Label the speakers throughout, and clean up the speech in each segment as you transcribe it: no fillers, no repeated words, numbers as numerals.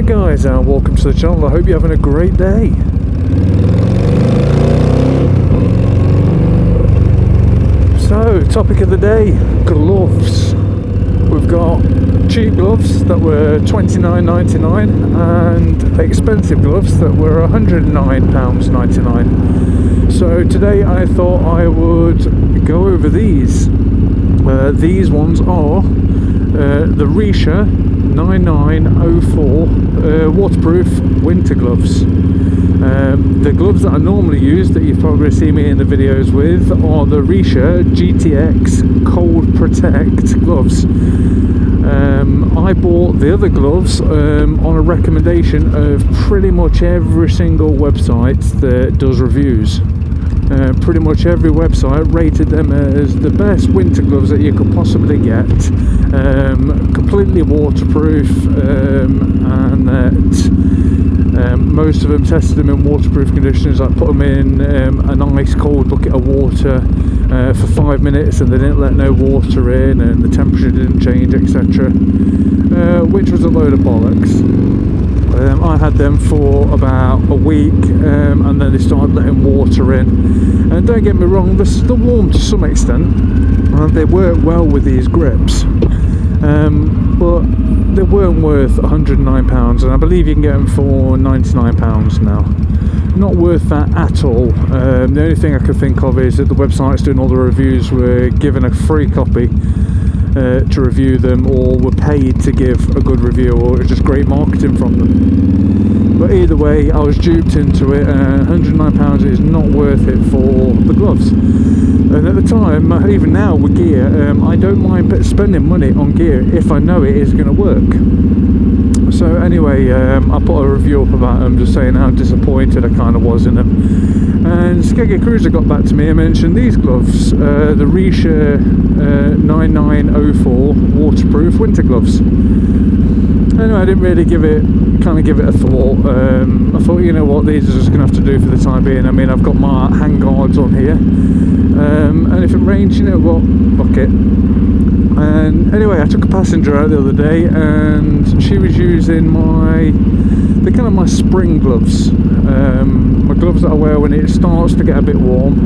Speaker 1: Hi guys, and welcome to the channel. I hope you're having a great day. So, topic of the day, gloves. We've got cheap gloves that were $29.99 and expensive gloves that were £109.99. So today I thought I would go over these. These ones are the Richa 9904 waterproof winter gloves. The gloves that I normally use, that you've probably seen me in the videos with, are the Richa GTX Cold Protect gloves. I bought the other gloves on a recommendation of pretty much every single website that does reviews. Pretty much every website rated them as the best winter gloves that you could possibly get, completely waterproof, and that most of them tested them in waterproof conditions, like put them in an ice cold bucket of water for 5 minutes and they didn't let no water in and the temperature didn't change, etc., which was a load of bollocks. I had them for about a week and then they started letting water in, and don't get me wrong, they're still warm to some extent and they work well with these grips, but they weren't worth £109, and I believe you can get them for £99 now. Not worth that at all. The only thing I could think of is that the websites doing all the reviews were given a free copy to review them, or were paid to give a good review, or it was just great marketing from them. But either way, I was duped into it, and £109 is not worth it for the gloves. And at the time, even now with gear, I don't mind spending money on gear if I know it is going to work. So anyway, I put a review up about them, just saying how disappointed I kind of was in them. And Skeggy Cruiser got back to me and mentioned these gloves, the Richa 9904 waterproof winter gloves. Anyway, I didn't really give it a thought. I thought, you know what, these are just going to have to do for the time being. I mean, I've got my hand guards on here, and if it rains, you know what, fuck it. And anyway, I took a passenger out the other day and she was using my spring gloves, my gloves that I wear when it starts to get a bit warm,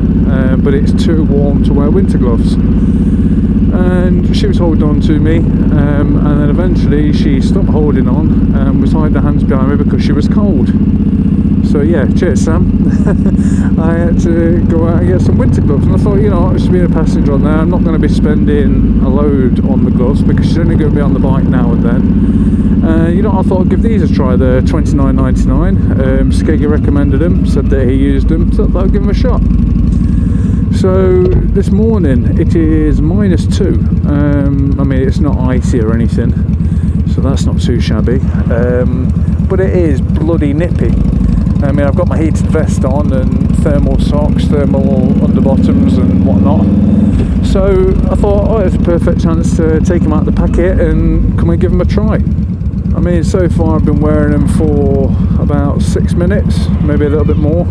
Speaker 1: but it's too warm to wear winter gloves. And she was holding on to me, and then eventually she stopped holding on and was hiding her hands behind me because she was cold. So yeah, cheers Sam. I had to go out and get some winter gloves, and I thought, you know, just being a passenger on there, I'm not going to be spending a load on the gloves because she's only going to be on the bike now and then. You know, I thought I'd give these a try. They're $29.99. Skeggy recommended them, said that he used them, so I thought I'd give them a shot. So this morning it is -2. I mean, it's not icy or anything, so that's not too shabby, but it is bloody nippy. I mean, I've got my heated vest on and thermal socks, thermal underbottoms and whatnot. So I thought, oh, it's a perfect chance to take them out of the packet and come and give them a try. I mean, so far I've been wearing them for about 6 minutes, maybe a little bit more.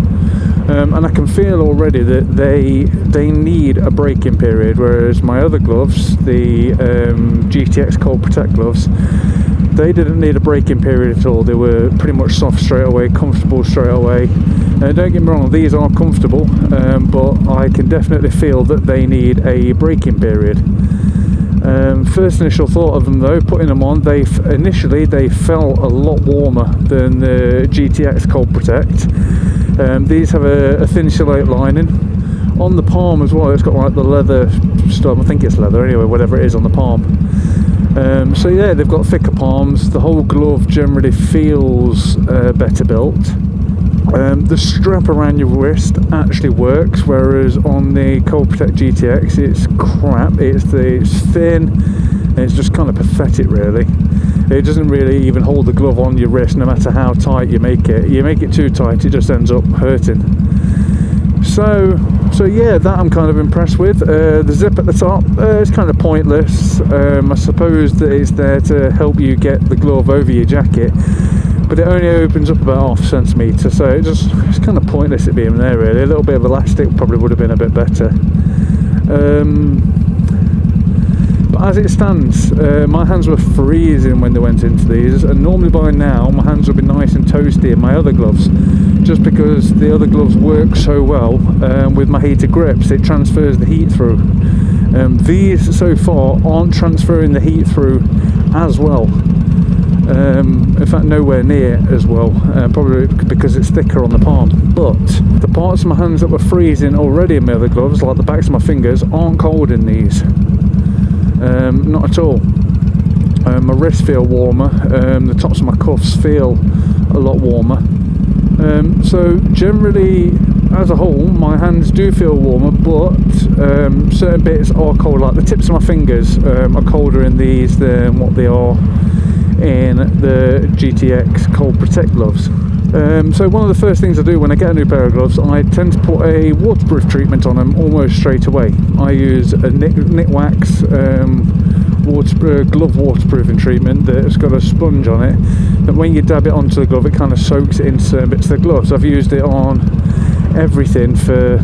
Speaker 1: And I can feel already that they need a break-in period, whereas my other gloves, the GTX Cold Protect gloves, they didn't need a break-in period at all. They were pretty much soft straight away, comfortable straight away. Don't get me wrong, these are comfortable, but I can definitely feel that they need a break-in period. First initial thought of them though, putting them on, initially they felt a lot warmer than the GTX Cold Protect. These have a thin silhouette lining. On the palm as well, it's got like the leather stuff, I think it's leather anyway, whatever it is on the palm. So yeah, they've got thicker palms. The whole glove generally feels better built. The strap around your wrist actually works, whereas on the Cold Protect GTX it's crap. It's thin and it's just kind of pathetic really. It doesn't really even hold the glove on your wrist no matter how tight you make it. You make it too tight, it just ends up hurting. So yeah, that I'm kind of impressed with. The zip at the top, it's kind of pointless. I suppose that it's there to help you get the glove over your jacket, but it only opens up about 0.5 centimetre, so it's kind of pointless it being there really. A little bit of elastic probably would have been a bit better. But as it stands, my hands were freezing when they went into these, and normally by now my hands would be nice and toasty in my other gloves, just because the other gloves work so well with my heated grips. It transfers the heat through. These so far aren't transferring the heat through as well. In fact, nowhere near as well, probably because it's thicker on the palm. But the parts of my hands that were freezing already in my other gloves, like the backs of my fingers, aren't cold in these. Not at all. My wrists feel warmer, the tops of my cuffs feel a lot warmer. So generally, as a whole, my hands do feel warmer, but certain bits are cold, like the tips of my fingers are colder in these than what they are in the GTX Cold Protect gloves. So one of the first things I do when I get a new pair of gloves, I tend to put a waterproof treatment on them almost straight away. I use a knit wax glove waterproofing treatment that's got a sponge on it, that when you dab it onto the glove it kind of soaks it into certain bits of the gloves. I've used it on everything for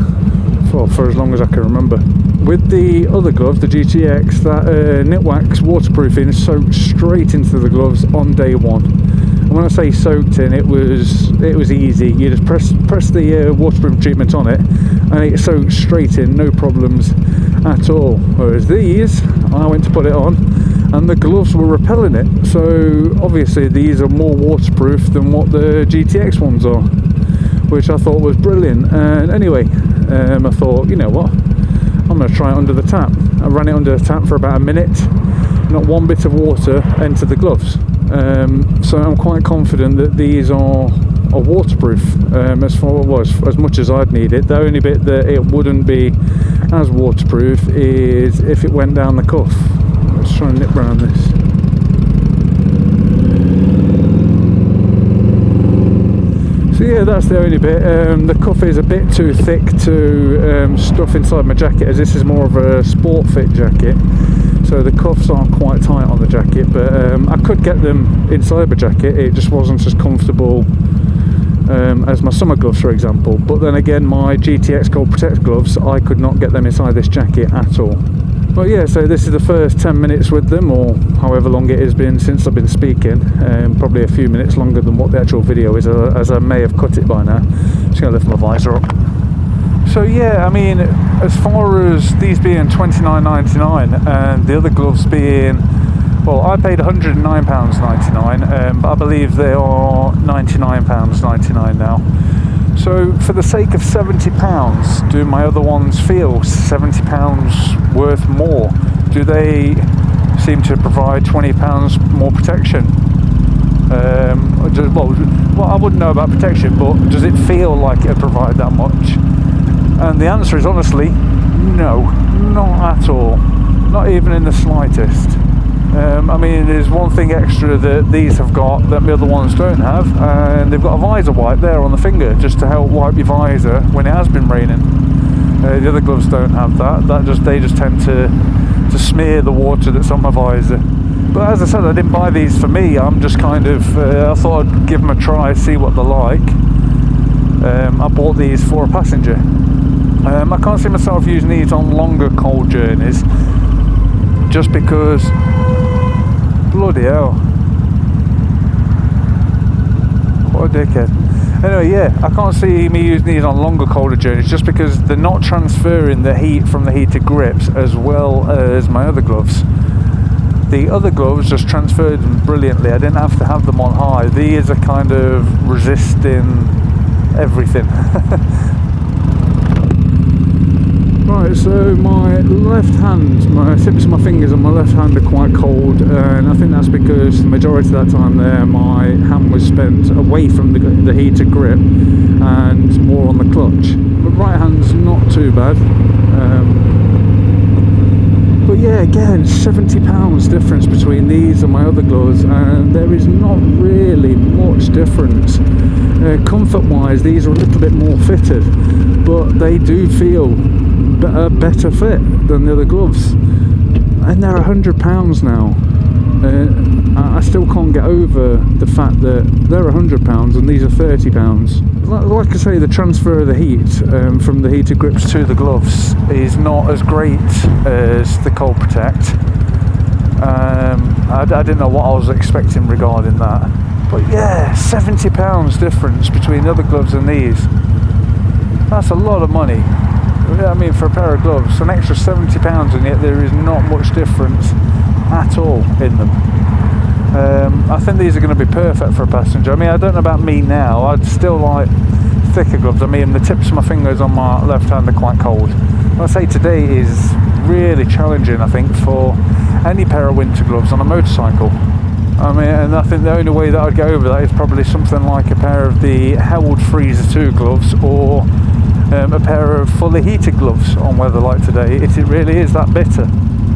Speaker 1: as long as I can remember. With the other gloves, the GTX, that knit wax waterproofing soaked straight into the gloves on day one. And when I say soaked in, it was easy. You just press the waterproof treatment on it and it soaked straight in, no problems at all. Whereas these, I went to put it on and the gloves were repelling it. So obviously these are more waterproof than what the GTX ones are, which I thought was brilliant. And anyway, I thought, you know what, I'm going to try it under the tap. I ran it under the tap for about a minute. Not one bit of water entered the gloves. So I'm quite confident that these are waterproof as much as I'd need it. The only bit that it wouldn't be as waterproof is if it went down the cuff. Let's try and nip around this. So yeah, that's the only bit. The cuff is a bit too thick to stuff inside my jacket, as this is more of a sport fit jacket. So the cuffs aren't quite tight on the jacket, but I could get them inside my jacket. It just wasn't as comfortable as my summer gloves, for example. But then again, my GTX Cold Protect gloves, I could not get them inside this jacket at all. Well, yeah, so this is the first 10 minutes with them, or however long it has been since I've been speaking. Probably a few minutes longer than what the actual video is, as I may have cut it by now. Just going to lift my visor up. So yeah, I mean, as far as these being £29.99 and the other gloves being, well, I paid £109.99, but I believe they are £99.99 now. So for the sake of £70, do my other ones feel £70 worth more? Do they seem to provide £20 more protection? Well, I wouldn't know about protection, but does it feel like it provide that much? And the answer is honestly, no, not at all. Not even in the slightest. I mean, there's one thing extra that these have got that the other ones don't have, and they've got a visor wipe there on the finger just to help wipe your visor when it has been raining. The other gloves don't have that. They just tend to smear the water that's on my visor. But as I said, I didn't buy these for me. I'm just kind of I thought I'd give them a try, see what they're like. I bought these for a passenger. I can't see myself using these on longer cold journeys, just because, bloody hell, what a dickhead. Anyway, yeah, I can't see me using these on longer colder journeys, just because they're not transferring the heat from the heated grips as well as my other gloves. The other gloves just transferred them brilliantly. I didn't have to have them on high. These are kind of resisting everything. Right, so my left hand, my tips of my fingers on my left hand are quite cold, and I think that's because the majority of that time there my hand was spent away from the heated grip and more on the clutch. But right hand's not too bad. But yeah, again, £70 difference between these and my other gloves, and there is not really much difference. Comfort wise, these are a little bit more fitted, but they do feel a better fit than the other gloves, and they're £100 now. I still can't get over the fact that they're £100 and these are £30. Like I say, the transfer of the heat from the heated grips to the gloves is not as great as the Cold Protect, I didn't know what I was expecting regarding that. But yeah, £70 difference between the other gloves and these. That's a lot of money. I mean, for a pair of gloves, an extra £70, and yet there is not much difference at all in them. I think these are going to be perfect for a passenger. I mean, I don't know about me now. I'd still like thicker gloves. I mean, the tips of my fingers on my left hand are quite cold. I'd say today is really challenging, I think, for any pair of winter gloves on a motorcycle. I mean, and I think the only way that I'd get over that is probably something like a pair of the Howard Freezer 2 gloves, or a pair of fully heated gloves on weather like today. It really is that bitter.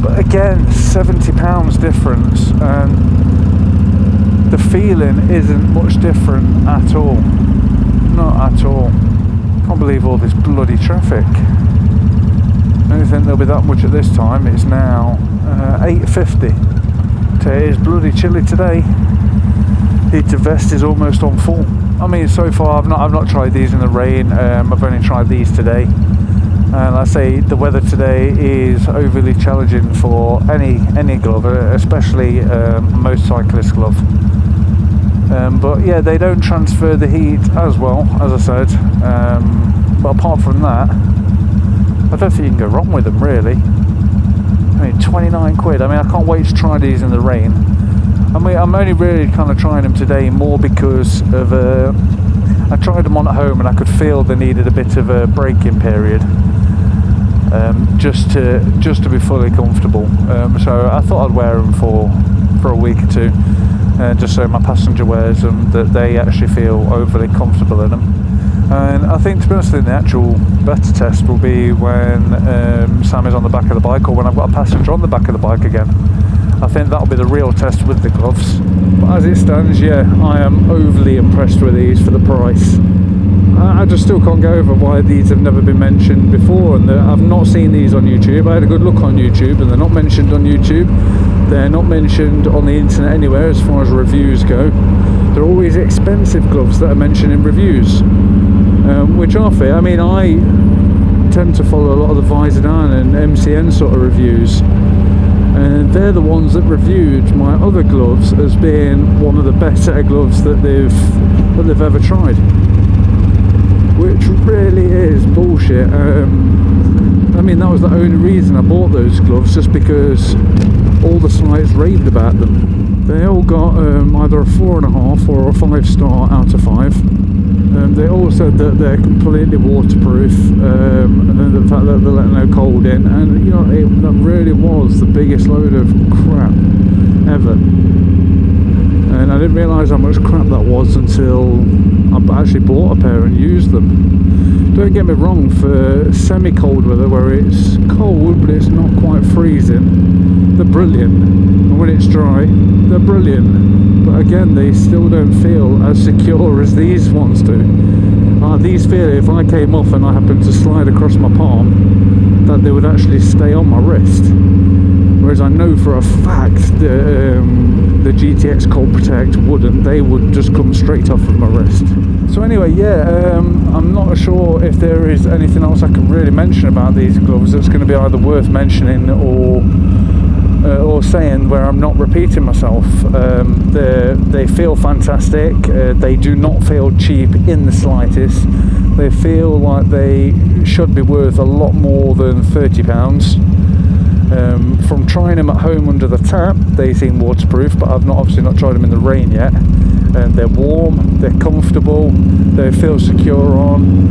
Speaker 1: But again, £70 difference, and the feeling isn't much different at all. Not at all. Can't believe all this bloody traffic. I don't think there'll be that much at this time. It's now 8:50. It is bloody chilly today. Heated vest is almost on full. I mean, so far I've not tried these in the rain. I've only tried these today, and I say the weather today is overly challenging for any glove, especially a motorcyclist glove. But yeah, they don't transfer the heat as well, as I said. But apart from that, I don't think you can go wrong with them, really. I mean, 29 quid. I mean, I can't wait to try these in the rain. I mean, I'm only really kind of trying them today more because of I tried them on at home and I could feel they needed a bit of a braking period, just to be fully comfortable. So I thought I'd wear them for a week or two, just so my passenger wears them, that they actually feel overly comfortable in them. And I think, to be honest, the actual better test will be when Sam is on the back of the bike, or when I've got a passenger on the back of the bike again. I think that'll be the real test with the gloves. But as it stands, yeah, I am overly impressed with these for the price. I just still can't get over why these have never been mentioned before, and I've not seen these on YouTube. I had a good look on YouTube, and they're not mentioned on YouTube. They're not mentioned on the internet anywhere as far as reviews go. They're always expensive gloves that are mentioned in reviews, which are fair. I mean, I tend to follow a lot of the Visedan and MCN sort of reviews, and they're the ones that reviewed my other gloves as being one of the best set of gloves that they've ever tried, which really is bullshit. I mean, that was the only reason I bought those gloves, just because all the sites raved about them. They all got either a 4.5 or a 5-star out of 5. They all said that they're completely waterproof, and then the fact that they're letting no cold in, and you know, that really was the biggest load of crap ever. And I didn't realise how much crap that was until I actually bought a pair and used them. Don't get me wrong, for semi-cold weather where it's cold but it's not quite freezing, they're brilliant. And when it's dry, they're brilliant. But again, they still don't feel as secure as these ones do. These feel, if I came off and I happened to slide across my palm, that they would actually stay on my wrist. Whereas I know for a fact that the GTX Cold Protect wouldn't. They would just come straight off of my wrist. So anyway, yeah, I'm not sure if there is anything else I can really mention about these gloves that's going to be either worth mentioning or saying where I'm not repeating myself. They feel fantastic. They do not feel cheap in the slightest. They feel like they should be worth a lot more than £30. From trying them at home under the tap, they seem waterproof, but I've obviously not tried them in the rain yet. And they're warm, they're comfortable, they feel secure on.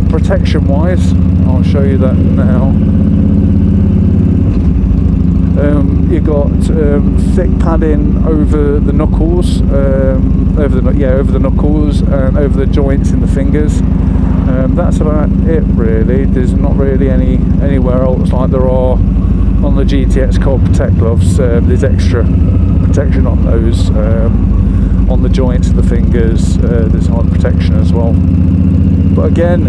Speaker 1: Protection wise, I'll show you that now. You've got thick padding over the knuckles, over the knuckles and over the joints in the fingers. That's about it really. There's not really anywhere else like there are on the GTX Cold Protect gloves. There's extra protection on those, on the joints of the fingers. There's hard protection as well. But again,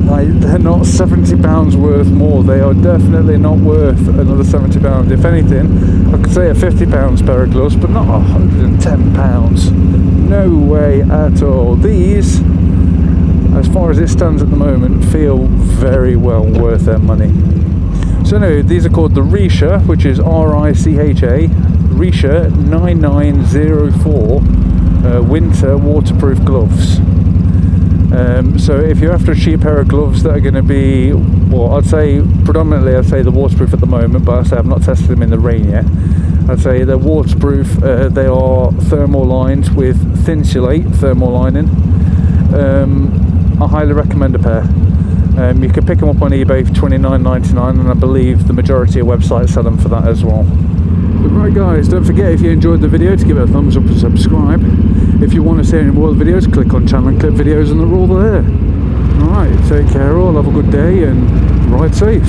Speaker 1: they're not £70 worth more. They are definitely not worth another £70. If anything, I could say a £50 pair of gloves, but not £110. No way at all. These, as far as it stands at the moment, feel very well worth their money. So anyway, these are called the Richa, which is R-I-C-H-A, Richa 9904 winter waterproof gloves. So if you're after a cheap pair of gloves that are going to be, well, I'd say predominantly the waterproof at the moment, but I'd say I've not tested them in the rain yet. I'd say they're waterproof. They are thermal lined with Thinsulate thermal lining. I highly recommend a pair. You can pick them up on eBay for $29.99, and I believe the majority of websites sell them for that as well. But right guys, don't forget, if you enjoyed the video, to give it a thumbs up and subscribe. If you want to see any more of the videos, click on channel and clip videos and they're all there. Alright, take care all, have a good day and ride safe.